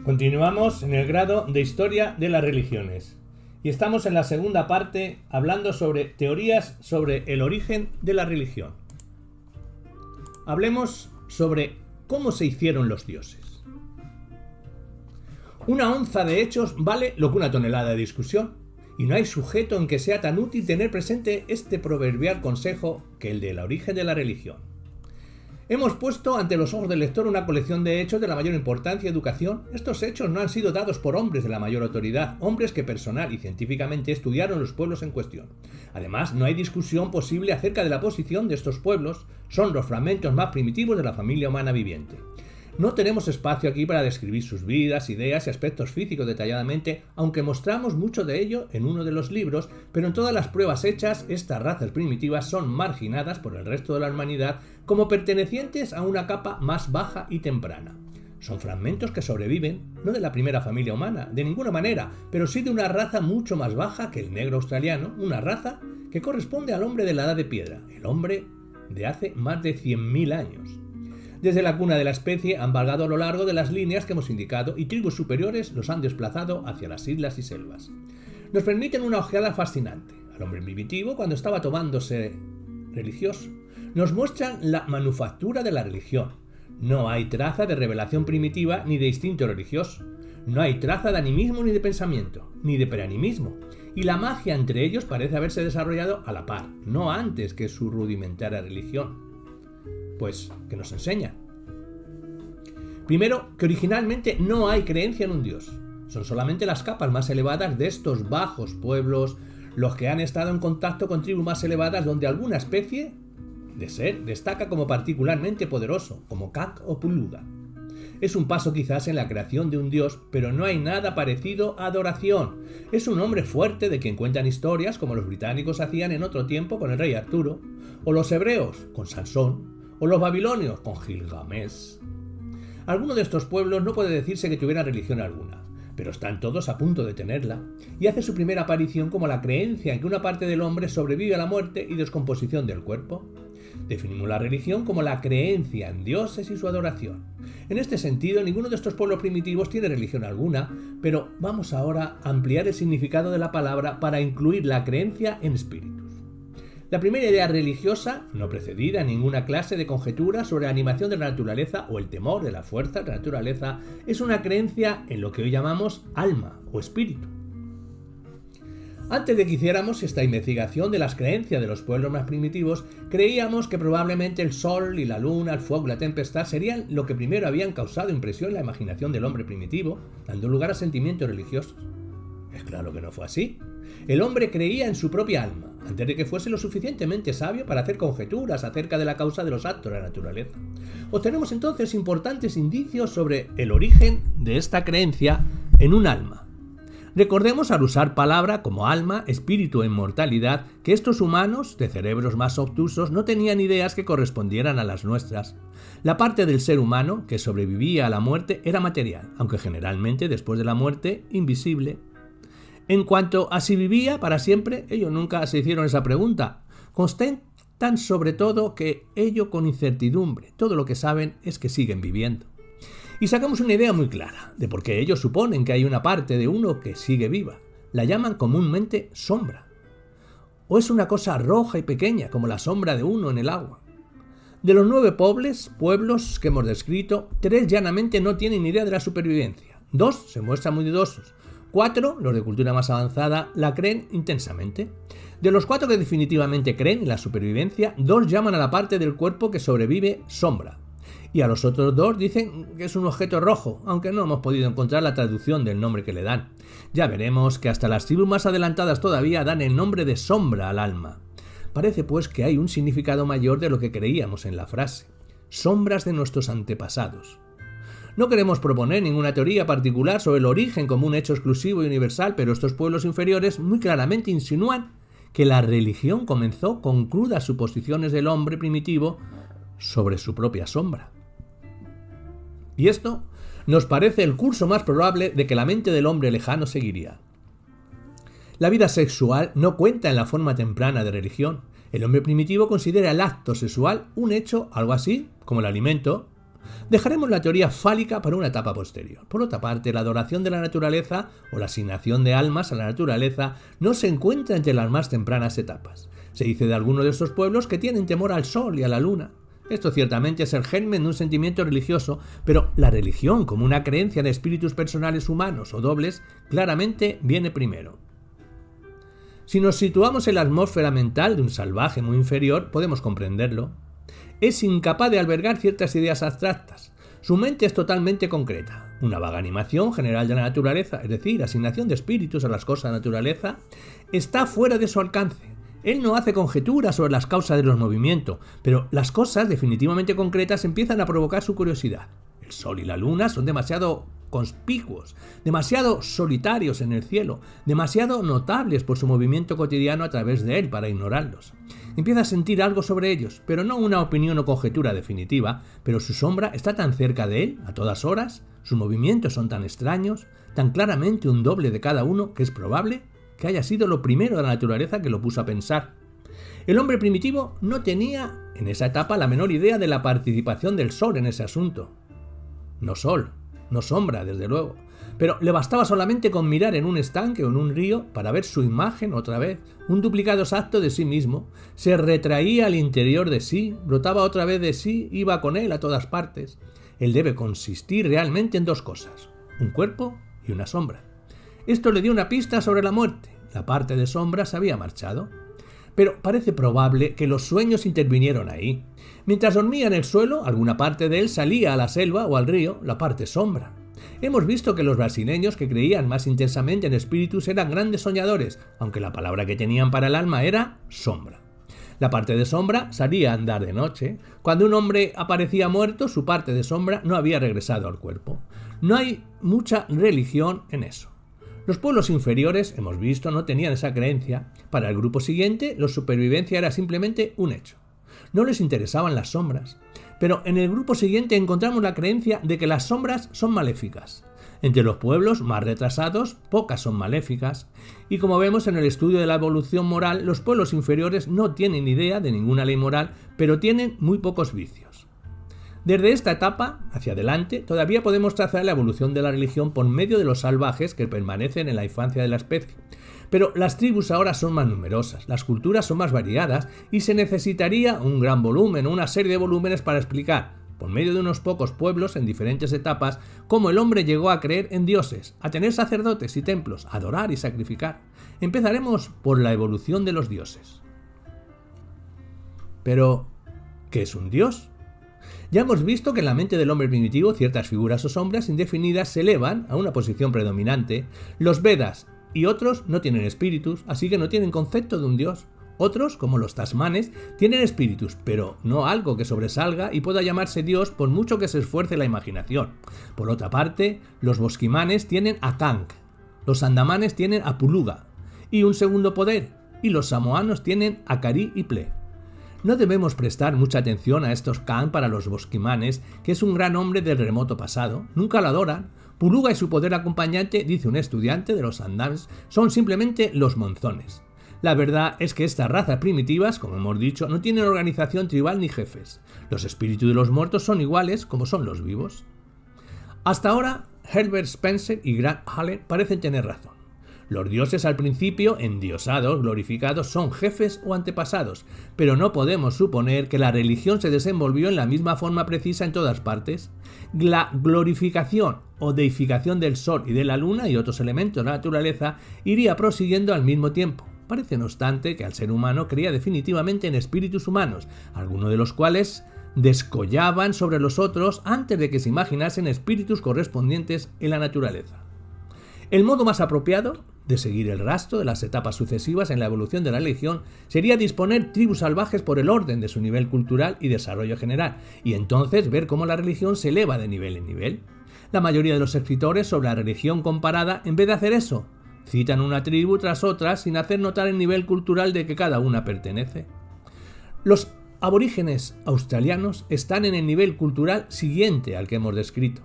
Continuamos en el grado de Historia de las Religiones y estamos en la segunda parte hablando sobre teorías sobre el origen de la religión. Hablemos sobre cómo se hicieron los dioses. Una onza de hechos vale lo que una tonelada de discusión, y no hay sujeto en que sea tan útil tener presente este proverbial consejo que el del origen de la religión. Hemos puesto ante los ojos del lector una colección de hechos de la mayor importancia y educación. Estos hechos no han sido dados por hombres de la mayor autoridad, hombres que personal y científicamente estudiaron los pueblos en cuestión. Además, no hay discusión posible acerca de la posición de estos pueblos. Son los fragmentos más primitivos de la familia humana viviente. No tenemos espacio aquí para describir sus vidas, ideas y aspectos físicos detalladamente, aunque mostramos mucho de ello en uno de los libros, pero en todas las pruebas hechas, estas razas primitivas son marginadas por el resto de la humanidad como pertenecientes a una capa más baja y temprana. Son fragmentos que sobreviven, no de la primera familia humana, de ninguna manera, pero sí de una raza mucho más baja que el negro australiano, una raza que corresponde al hombre de la Edad de Piedra, el hombre de hace más de 100.000 años. Desde la cuna de la especie han vagado a lo largo de las líneas que hemos indicado y tribus superiores los han desplazado hacia las islas y selvas. Nos permiten una ojeada fascinante al hombre primitivo cuando estaba tomándose religioso. Nos muestran la manufactura de la religión. No hay traza de revelación primitiva ni de instinto religioso. No hay traza de animismo ni de pensamiento, ni de preanimismo. Y la magia entre ellos parece haberse desarrollado a la par, no antes que su rudimentaria religión. Pues, ¿qué nos enseña? Primero, que originalmente no hay creencia en un dios. Son solamente las capas más elevadas de estos bajos pueblos los que han estado en contacto con tribus más elevadas donde alguna especie de ser destaca como particularmente poderoso, como Kak o Puluda. Es un paso quizás en la creación de un dios, pero no hay nada parecido a adoración. Es un hombre fuerte de quien cuentan historias como los británicos hacían en otro tiempo con el rey Arturo, o los hebreos con Sansón, o los babilonios con Gilgamesh. Alguno de estos pueblos no puede decirse que tuviera religión alguna, pero están todos a punto de tenerla, y hace su primera aparición como la creencia en que una parte del hombre sobrevive a la muerte y descomposición del cuerpo. Definimos la religión como la creencia en dioses y su adoración. En este sentido, ninguno de estos pueblos primitivos tiene religión alguna, pero vamos ahora a ampliar el significado de la palabra para incluir la creencia en espíritus. La primera idea religiosa, no precedida en ninguna clase de conjetura sobre la animación de la naturaleza o el temor de la fuerza de la naturaleza, es una creencia en lo que hoy llamamos alma o espíritu. Antes de que hiciéramos esta investigación de las creencias de los pueblos más primitivos, creíamos que probablemente el sol y la luna, el fuego y la tempestad serían lo que primero habían causado impresión en la imaginación del hombre primitivo, dando lugar a sentimientos religiosos. Es claro que no fue así. El hombre creía en su propia alma, antes de que fuese lo suficientemente sabio para hacer conjeturas acerca de la causa de los actos de la naturaleza. Obtenemos entonces importantes indicios sobre el origen de esta creencia en un alma. Recordemos al usar palabra como alma, espíritu e inmortalidad que estos humanos, de cerebros más obtusos, no tenían ideas que correspondieran a las nuestras. La parte del ser humano que sobrevivía a la muerte era material, aunque generalmente después de la muerte, invisible. En cuanto a si vivía para siempre, ellos nunca se hicieron esa pregunta. Constatan sobre todo que ello con incertidumbre. Todo lo que saben es que siguen viviendo. Y sacamos una idea muy clara de por qué ellos suponen que hay una parte de uno que sigue viva. La llaman comúnmente sombra. O es una cosa roja y pequeña, como la sombra de uno en el agua. De los 9 pueblos que hemos descrito, 3 llanamente no tienen idea de la supervivencia. 2 se muestran muy dudosos. 4, los de cultura más avanzada, la creen intensamente. De los 4 que definitivamente creen en la supervivencia, 2 llaman a la parte del cuerpo que sobrevive sombra. Y a los otros 2 dicen que es un objeto rojo, aunque no hemos podido encontrar la traducción del nombre que le dan. Ya veremos que hasta las tribus más adelantadas todavía dan el nombre de sombra al alma. Parece pues que hay un significado mayor de lo que creíamos en la frase. Sombras de nuestros antepasados. No queremos proponer ninguna teoría particular sobre el origen como un hecho exclusivo y universal, pero estos pueblos inferiores muy claramente insinúan que la religión comenzó con crudas suposiciones del hombre primitivo sobre su propia sombra. Y esto nos parece el curso más probable de que la mente del hombre lejano seguiría. La vida sexual no cuenta en la forma temprana de religión. El hombre primitivo considera el acto sexual un hecho, algo así como el alimento, Dejaremos la teoría fálica para una etapa posterior. Por otra parte, la adoración de la naturaleza o la asignación de almas a la naturaleza no se encuentra entre las más tempranas etapas. Se dice de algunos de estos pueblos que tienen temor al sol y a la luna. Esto ciertamente es el germen de un sentimiento religioso, pero la religión, como una creencia en espíritus personales humanos o dobles, claramente viene primero. Si nos situamos en la atmósfera mental de un salvaje muy inferior, podemos comprenderlo. Es incapaz de albergar ciertas ideas abstractas. Su mente es totalmente concreta. Una vaga animación general de la naturaleza, es decir, asignación de espíritus a las cosas de la naturaleza, está fuera de su alcance. Él no hace conjeturas sobre las causas de los movimientos, pero las cosas definitivamente concretas empiezan a provocar su curiosidad. El sol y la luna son demasiado conspicuos, demasiado solitarios en el cielo, demasiado notables por su movimiento cotidiano a través de él para ignorarlos. Empieza a sentir algo sobre ellos, pero no una opinión o conjetura definitiva, pero su sombra está tan cerca de él, a todas horas, sus movimientos son tan extraños, tan claramente un doble de cada uno, que es probable que haya sido lo primero de la naturaleza que lo puso a pensar. El hombre primitivo no tenía en esa etapa la menor idea de la participación del sol en ese asunto. No sol, no sombra, desde luego, pero le bastaba solamente con mirar en un estanque o en un río para ver su imagen otra vez, un duplicado exacto de sí mismo, se retraía al interior de sí, brotaba otra vez de sí, iba con él a todas partes. Él debe consistir realmente en dos cosas, un cuerpo y una sombra. Esto le dio una pista sobre la muerte. La parte de sombra se había marchado. Pero parece probable que los sueños intervinieron ahí. Mientras dormía en el suelo, alguna parte de él salía a la selva o al río, la parte sombra. Hemos visto que los brasileños que creían más intensamente en espíritus eran grandes soñadores, aunque la palabra que tenían para el alma era sombra. La parte de sombra salía a andar de noche. Cuando un hombre aparecía muerto, su parte de sombra no había regresado al cuerpo. No hay mucha religión en eso. Los pueblos inferiores, hemos visto, no tenían esa creencia. Para el grupo siguiente, la supervivencia era simplemente un hecho. No les interesaban las sombras. Pero en el grupo siguiente encontramos la creencia de que las sombras son maléficas. Entre los pueblos más retrasados, pocas son maléficas. Y como vemos en el estudio de la evolución moral, los pueblos inferiores no tienen idea de ninguna ley moral, pero tienen muy pocos vicios. Desde esta etapa hacia adelante, todavía podemos trazar la evolución de la religión por medio de los salvajes que permanecen en la infancia de la especie. Pero las tribus ahora son más numerosas, las culturas son más variadas y se necesitaría un gran volumen o una serie de volúmenes para explicar, por medio de unos pocos pueblos en diferentes etapas, cómo el hombre llegó a creer en dioses, a tener sacerdotes y templos, a adorar y sacrificar. Empezaremos por la evolución de los dioses. Pero, ¿qué es un dios? Ya hemos visto que en la mente del hombre primitivo ciertas figuras o sombras indefinidas se elevan a una posición predominante. Los Vedas y otros no tienen espíritus, así que no tienen concepto de un dios. Otros, como los tasmanes, tienen espíritus, pero no algo que sobresalga y pueda llamarse dios por mucho que se esfuerce la imaginación. Por otra parte, los bosquimanes tienen a Kank, los andamanes tienen a Puluga y un segundo poder, y los samoanos tienen a Kari y Ple. No debemos prestar mucha atención a estos Kan para los bosquimanes, que es un gran hombre del remoto pasado. Nunca lo adoran. Puluga y su poder acompañante, dice un estudiante de los Andams, son simplemente los monzones. La verdad es que estas razas primitivas, como hemos dicho, no tienen organización tribal ni jefes. Los espíritus de los muertos son iguales como son los vivos. Hasta ahora, Herbert Spencer y Grant Allen parecen tener razón. Los dioses al principio, endiosados, glorificados, son jefes o antepasados, pero no podemos suponer que la religión se desenvolvió en la misma forma precisa en todas partes. La glorificación o deificación del sol y de la luna y otros elementos de la naturaleza iría prosiguiendo al mismo tiempo. Parece, no obstante, que al ser humano creía definitivamente en espíritus humanos, algunos de los cuales descollaban sobre los otros antes de que se imaginasen espíritus correspondientes en la naturaleza. El modo más apropiado de seguir el rastro de las etapas sucesivas en la evolución de la religión sería disponer tribus salvajes por el orden de su nivel cultural y desarrollo general, y entonces ver cómo la religión se eleva de nivel en nivel. La mayoría de los escritores sobre la religión comparada, en vez de hacer eso, citan una tribu tras otra sin hacer notar el nivel cultural de que cada una pertenece. Los aborígenes australianos están en el nivel cultural siguiente al que hemos descrito.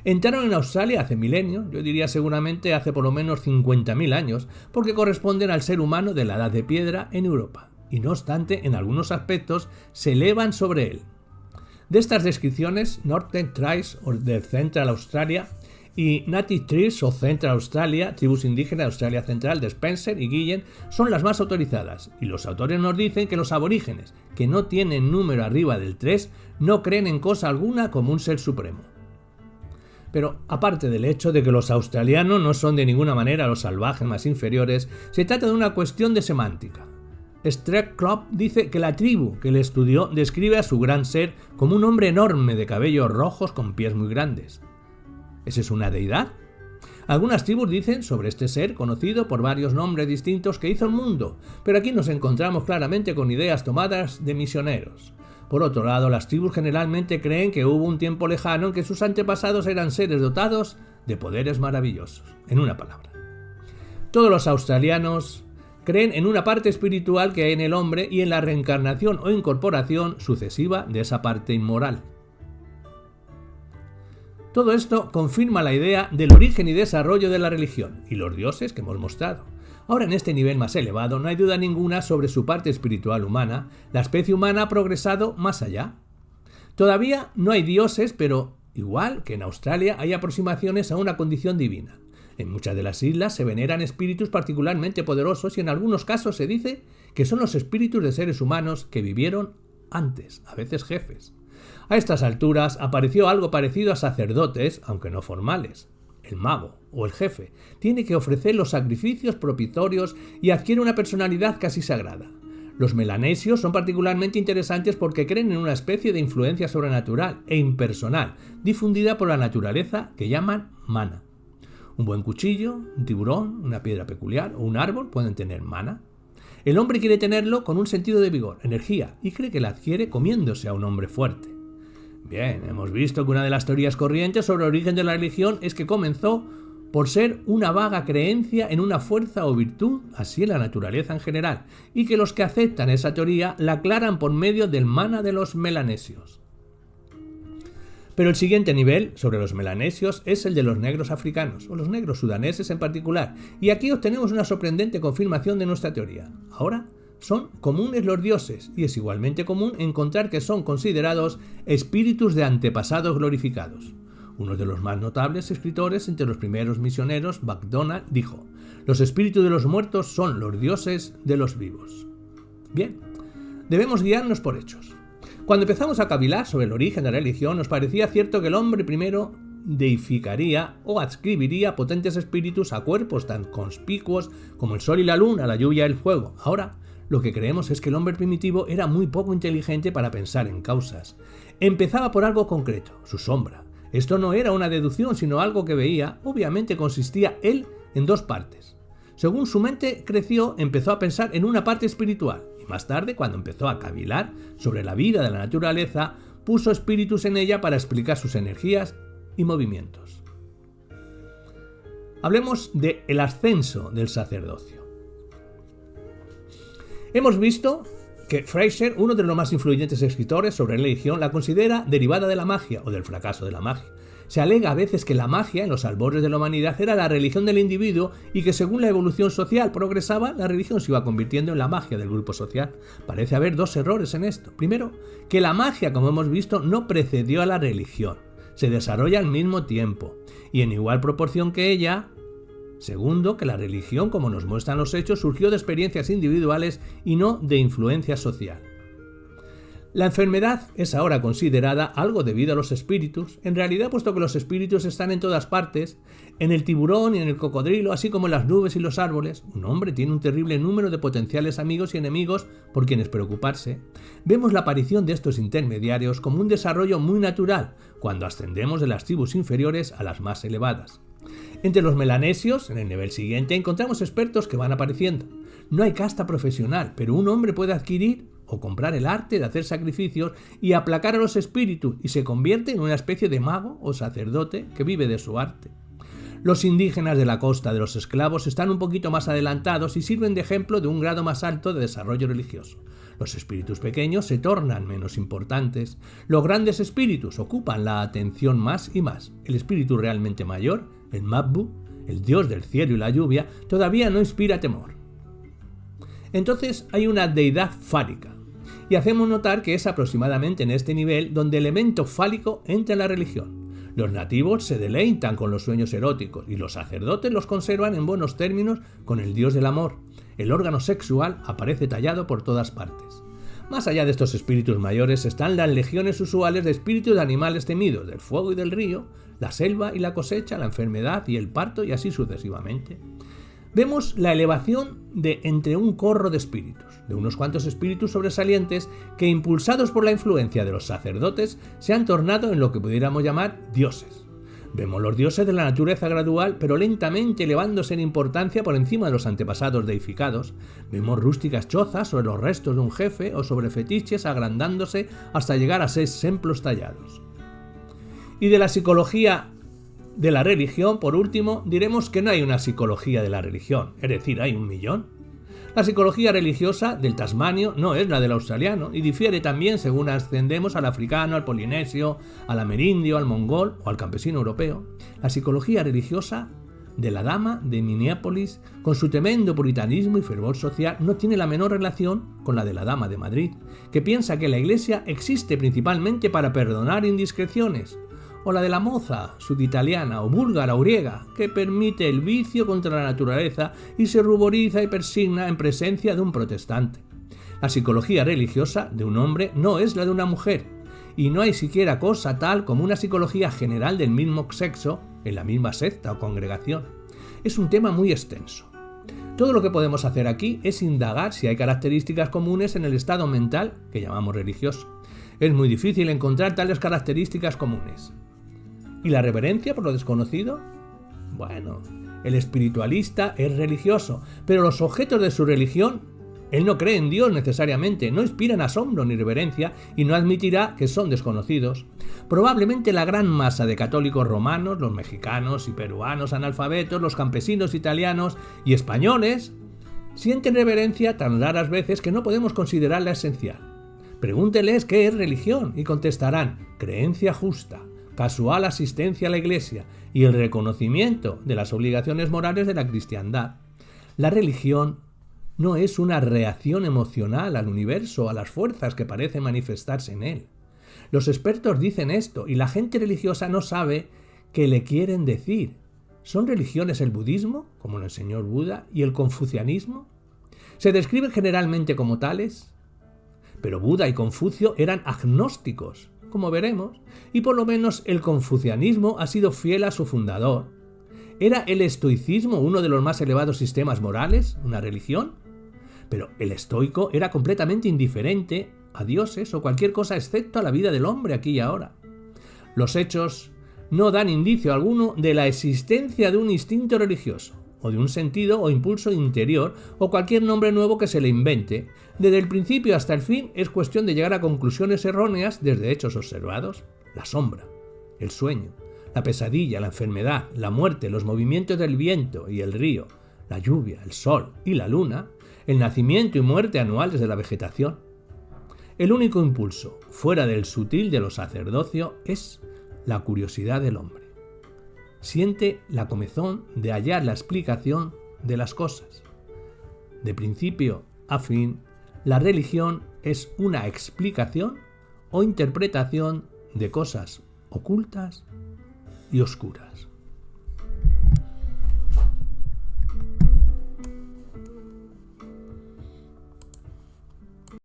Entraron en Australia hace milenios, yo diría seguramente hace por lo menos 50.000 años, porque corresponden al ser humano de la Edad de Piedra en Europa, y no obstante, en algunos aspectos se elevan sobre él. De estas descripciones, Northern Tribes de Central Australia y Native Tribes of Central Australia, tribus indígenas de Australia Central de Spencer y Guillen, son las más autorizadas, y los autores nos dicen que los aborígenes, que no tienen número arriba del 3, no creen en cosa alguna como un ser supremo. Pero aparte del hecho de que los australianos no son de ninguna manera los salvajes más inferiores, se trata de una cuestión de semántica. Streckloff dice que la tribu que le estudió describe a su gran ser como un hombre enorme de cabellos rojos con pies muy grandes. ¿Esa es una deidad? Algunas tribus dicen sobre este ser, conocido por varios nombres distintos, que hizo el mundo, pero aquí nos encontramos claramente con ideas tomadas de misioneros. Por otro lado, las tribus generalmente creen que hubo un tiempo lejano en que sus antepasados eran seres dotados de poderes maravillosos. En una palabra, todos los australianos creen en una parte espiritual que hay en el hombre y en la reencarnación o incorporación sucesiva de esa parte inmoral. Todo esto confirma la idea del origen y desarrollo de la religión y los dioses que hemos mostrado. Ahora, en este nivel más elevado, no hay duda ninguna sobre su parte espiritual humana. La especie humana ha progresado más allá. Todavía no hay dioses, pero igual que en Australia hay aproximaciones a una condición divina. En muchas de las islas se veneran espíritus particularmente poderosos y en algunos casos se dice que son los espíritus de seres humanos que vivieron antes, a veces jefes. A estas alturas apareció algo parecido a sacerdotes, aunque no formales. El mago, o el jefe, tiene que ofrecer los sacrificios propicios y adquiere una personalidad casi sagrada. Los melanesios son particularmente interesantes porque creen en una especie de influencia sobrenatural e impersonal, difundida por la naturaleza, que llaman mana. Un buen cuchillo, un tiburón, una piedra peculiar o un árbol pueden tener mana. El hombre quiere tenerlo con un sentido de vigor, energía, y cree que la adquiere comiéndose a un hombre fuerte. Bien, hemos visto que una de las teorías corrientes sobre el origen de la religión es que comenzó por ser una vaga creencia en una fuerza o virtud, así en la naturaleza en general, y que los que aceptan esa teoría la aclaran por medio del mana de los melanesios. Pero el siguiente nivel sobre los melanesios es el de los negros africanos, o los negros sudaneses en particular, y aquí obtenemos una sorprendente confirmación de nuestra teoría. Ahora son comunes los dioses, y es igualmente común encontrar que son considerados espíritus de antepasados glorificados. Uno de los más notables escritores entre los primeros misioneros, MacDonald, dijo: «Los espíritus de los muertos son los dioses de los vivos». Bien, debemos guiarnos por hechos. Cuando empezamos a cavilar sobre el origen de la religión, nos parecía cierto que el hombre primero deificaría o adscribiría potentes espíritus a cuerpos tan conspicuos como el sol y la luna, la lluvia y el fuego. Ahora, lo que creemos es que el hombre primitivo era muy poco inteligente para pensar en causas. Empezaba por algo concreto, su sombra. Esto no era una deducción, sino algo que veía. Obviamente consistía él en dos partes. Según su mente creció, empezó a pensar en una parte espiritual, y más tarde, cuando empezó a cavilar sobre la vida de la naturaleza, puso espíritus en ella para explicar sus energías y movimientos. Hablemos del ascenso del sacerdocio. Hemos visto que Fraser, uno de los más influyentes escritores sobre religión, la considera derivada de la magia o del fracaso de la magia. Se alega a veces que la magia en los albores de la humanidad era la religión del individuo y que según la evolución social progresaba, la religión se iba convirtiendo en la magia del grupo social. Parece haber dos errores en esto. Primero, que la magia, como hemos visto, no precedió a la religión. Se desarrolla al mismo tiempo y en igual proporción que ella. Segundo, que la religión, como nos muestran los hechos, surgió de experiencias individuales y no de influencia social. La enfermedad es ahora considerada algo debido a los espíritus, en realidad puesto que los espíritus están en todas partes, en el tiburón y en el cocodrilo, así como en las nubes y los árboles. Un hombre tiene un terrible número de potenciales amigos y enemigos por quienes preocuparse. Vemos la aparición de estos intermediarios como un desarrollo muy natural cuando ascendemos de las tribus inferiores a las más elevadas. Entre los melanesios, en el nivel siguiente, encontramos expertos que van apareciendo. No hay casta profesional, pero un hombre puede adquirir o comprar el arte de hacer sacrificios y aplacar a los espíritus y se convierte en una especie de mago o sacerdote que vive de su arte. Los indígenas de la costa de los esclavos están un poquito más adelantados y sirven de ejemplo de un grado más alto de desarrollo religioso. Los espíritus pequeños se tornan menos importantes. Los grandes espíritus ocupan la atención más y más. El espíritu realmente mayor, el Mabbu, el dios del cielo y la lluvia, todavía no inspira temor. Entonces hay una deidad fárica. y hacemos notar que es aproximadamente en este nivel donde el elemento fálico entra en la religión. Los nativos se deleitan con los sueños eróticos y los sacerdotes los conservan en buenos términos con el dios del amor. El órgano sexual aparece tallado por todas partes. Más allá de estos espíritus mayores están las legiones usuales de espíritus de animales temidos, del fuego y del río, la selva y la cosecha, la enfermedad y el parto y así sucesivamente. Vemos la elevación de entre un corro de espíritus, de unos cuantos espíritus sobresalientes que, impulsados por la influencia de los sacerdotes, se han tornado en lo que pudiéramos llamar dioses. Vemos los dioses de la naturaleza gradual, pero lentamente elevándose en importancia por encima de los antepasados deificados. Vemos rústicas chozas sobre los restos de un jefe o sobre fetiches agrandándose hasta llegar a ser templos tallados. Y de la psicología de la religión, por último, diremos que no hay una psicología de la religión, es decir, hay 1.000.000. La psicología religiosa del tasmanio no es la del australiano y difiere también según ascendemos al africano, al polinesio, al amerindio, al mongol o al campesino europeo. La psicología religiosa de la dama de Minneapolis, con su tremendo puritanismo y fervor social, no tiene la menor relación con la de la dama de Madrid, que piensa que la Iglesia existe principalmente para perdonar indiscreciones, o la de la moza suditaliana o búlgara o griega, que permite el vicio contra la naturaleza y se ruboriza y persigna en presencia de un protestante. La psicología religiosa de un hombre no es la de una mujer, y no hay siquiera cosa tal como una psicología general del mismo sexo en la misma secta o congregación. Es un tema muy extenso. Todo lo que podemos hacer aquí es indagar si hay características comunes en el estado mental que llamamos religioso. Es muy difícil encontrar tales características comunes. ¿Y la reverencia por lo desconocido? Bueno, el espiritualista es religioso, pero los objetos de su religión, él no cree en Dios necesariamente, no inspiran asombro ni reverencia y no admitirá que son desconocidos. Probablemente la gran masa de católicos romanos, los mexicanos y peruanos analfabetos, los campesinos italianos y españoles, sienten reverencia tan raras veces que no podemos considerarla esencial. Pregúnteles qué es religión y contestarán: creencia justa, casual asistencia a la Iglesia y el reconocimiento de las obligaciones morales de la cristiandad. La religión no es una reacción emocional al universo, a las fuerzas que parecen manifestarse en él. Los expertos dicen esto y la gente religiosa no sabe qué le quieren decir. ¿Son religiones el budismo, como lo enseñó el Buda, y el confucianismo? ¿Se describen generalmente como tales? Pero Buda y Confucio eran agnósticos, como veremos, y por lo menos el confucianismo ha sido fiel a su fundador. ¿Era el estoicismo uno de los más elevados sistemas morales, una religión? Pero el estoico era completamente indiferente a dioses o cualquier cosa excepto a la vida del hombre aquí y ahora. Los hechos no dan indicio alguno de la existencia de un instinto religioso, o de un sentido o impulso interior, o cualquier nombre nuevo que se le invente. Desde el principio hasta el fin es cuestión de llegar a conclusiones erróneas desde hechos observados. La sombra, el sueño, la pesadilla, la enfermedad, la muerte, los movimientos del viento y el río, la lluvia, el sol y la luna, el nacimiento y muerte anuales de la vegetación. El único impulso, fuera del sutil de lo sacerdocio, es la curiosidad del hombre. Siente la comezón de hallar la explicación de las cosas. De principio a fin, la religión es una explicación o interpretación de cosas ocultas y oscuras.